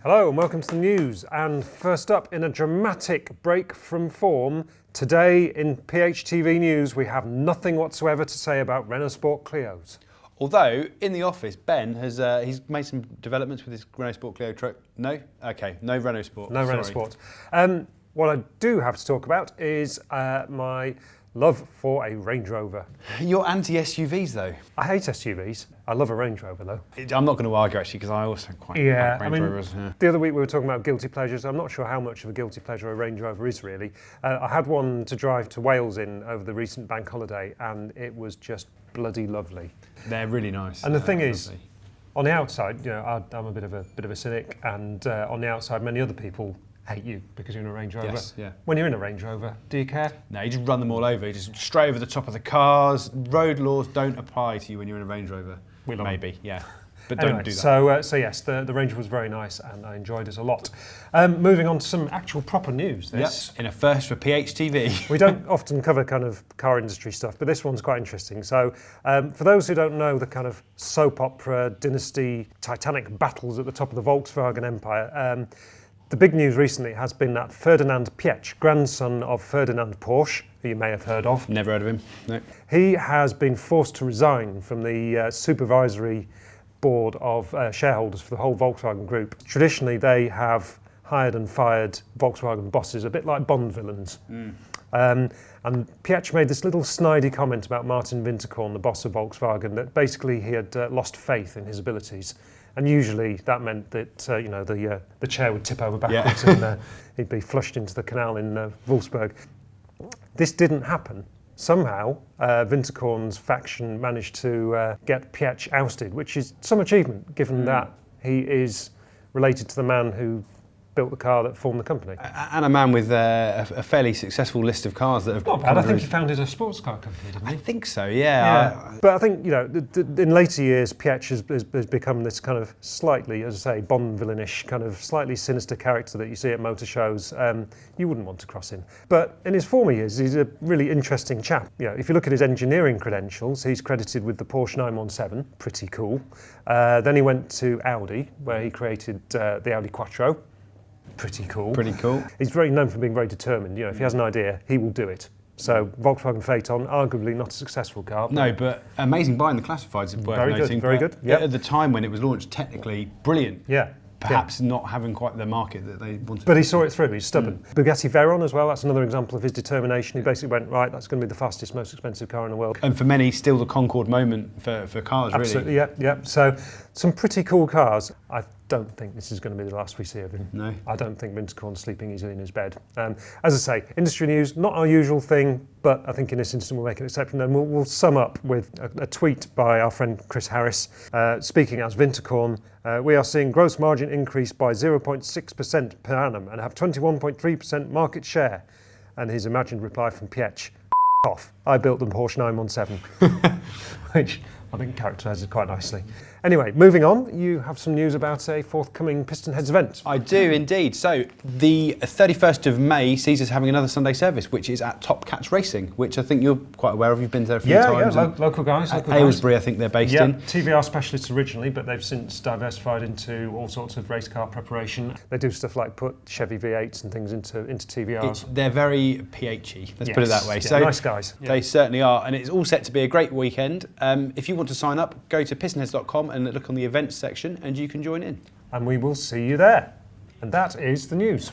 Hello and welcome to the news. And first up, in a dramatic break from form, today in PHTV News we have nothing whatsoever to say about Renault Sport Clios. Although, in the office, Ben has he's made some developments with his Renault Sport Clio truck. No? Okay, no Renault Sport. No Renault Sport. What I do have to talk about is my love for a Range Rover. You're anti-SUVs though. I hate SUVs. I love a Range Rover though. I'm not going to argue actually because I also quite like Range Rovers. Yeah. The other week we were talking about guilty pleasures. I'm not sure how much of a guilty pleasure a Range Rover is really. I had one to drive to Wales in over the recent bank holiday and it was just bloody lovely. They're really nice. And the thing is, on the outside, you know, I'm a bit of a cynic, and on the outside, many other people hate you because you're in a Range Rover. Yes, yeah. When you're in a Range Rover, do you care? No, you just run them all over. You just straight over the top of the cars. Road laws don't apply to you when you're in a Range Rover. Maybe, yeah. But anyway, don't do that. So yes, the Range was very nice and I enjoyed it a lot. Moving on to some actual proper news. Yes, in a first for PHTV. We don't often cover kind of car industry stuff, but this one's quite interesting. So for those who don't know the kind of soap opera, dynasty, titanic battles at the top of the Volkswagen empire, the big news recently has been that Ferdinand Piech, grandson of Ferdinand Porsche, who you may have heard of. Never heard of him, no. He has been forced to resign from the supervisory board of shareholders for the whole Volkswagen group. Traditionally, they have hired and fired Volkswagen bosses, a bit like Bond villains. And Piech made this little snidey comment about Martin Winterkorn, the boss of Volkswagen, that basically he had lost faith in his abilities. And usually that meant that you know, the chair would tip over backwards and he'd be flushed into the canal in Wolfsburg. This didn't happen. Somehow, Winterkorn's faction managed to get Piech ousted, which is some achievement, given that he is related to the man who built the car that formed the company. And a man with a fairly successful list of cars that have... Not bad. I think he founded a sports car company, didn't he? I think so, yeah. But I think, you know, in later years, Piech has become this kind of slightly, as I say, Bond villainish, kind of slightly sinister character that you see at motor shows. You wouldn't want to cross him. But in his former years, he's a really interesting chap. You know, if you look at his engineering credentials, he's credited with the Porsche 917, pretty cool. Then he went to Audi, where he created the Audi Quattro. Pretty cool. Pretty cool. He's very known for being very determined. You know, if he has an idea, he will do it. So Volkswagen Phaeton, arguably not a successful car. No, but amazing buy in the classifieds. Very good, very good. Yep. At the time when it was launched, technically brilliant. Yeah. Perhaps not having quite the market that they wanted. But he saw it through, he's stubborn. Bugatti Veyron as well, that's another example of his determination. He basically went, right, that's going to be the fastest, most expensive car in the world. And for many, still the Concorde moment for cars, Absolutely, really. Yeah. So some pretty cool cars. I don't think this is going to be the last we see of him. No. I don't think Winterkorn's sleeping easily in his bed. As I say, industry news, not our usual thing, but I think in this instance we'll make an exception. And we'll sum up with a tweet by our friend Chris Harris, speaking as Winterkorn. We are seeing gross margin increase by 0.6% per annum and have 21.3% market share. And his imagined reply from Piech, off. I built the Porsche 917, which I think characterises it quite nicely. Anyway, moving on, you have some news about a forthcoming PistonHeads event. I do indeed. So the 31st of May sees us having another Sunday service, which is at Top Cats Racing, which I think you're quite aware of. You've been there a few times. Yeah, local guys. Aylesbury, I think they're based in. TVR specialists originally, but they've since diversified into all sorts of race car preparation. They do stuff like put Chevy V8s and things into TVRs. They're very PHy, let's put it that way. Yeah, so nice guys. They certainly are, and it's all set to be a great weekend. If you want to sign up, go to PistonHeads.com and look on the events section and you can join in. And we will see you there. And that is the news.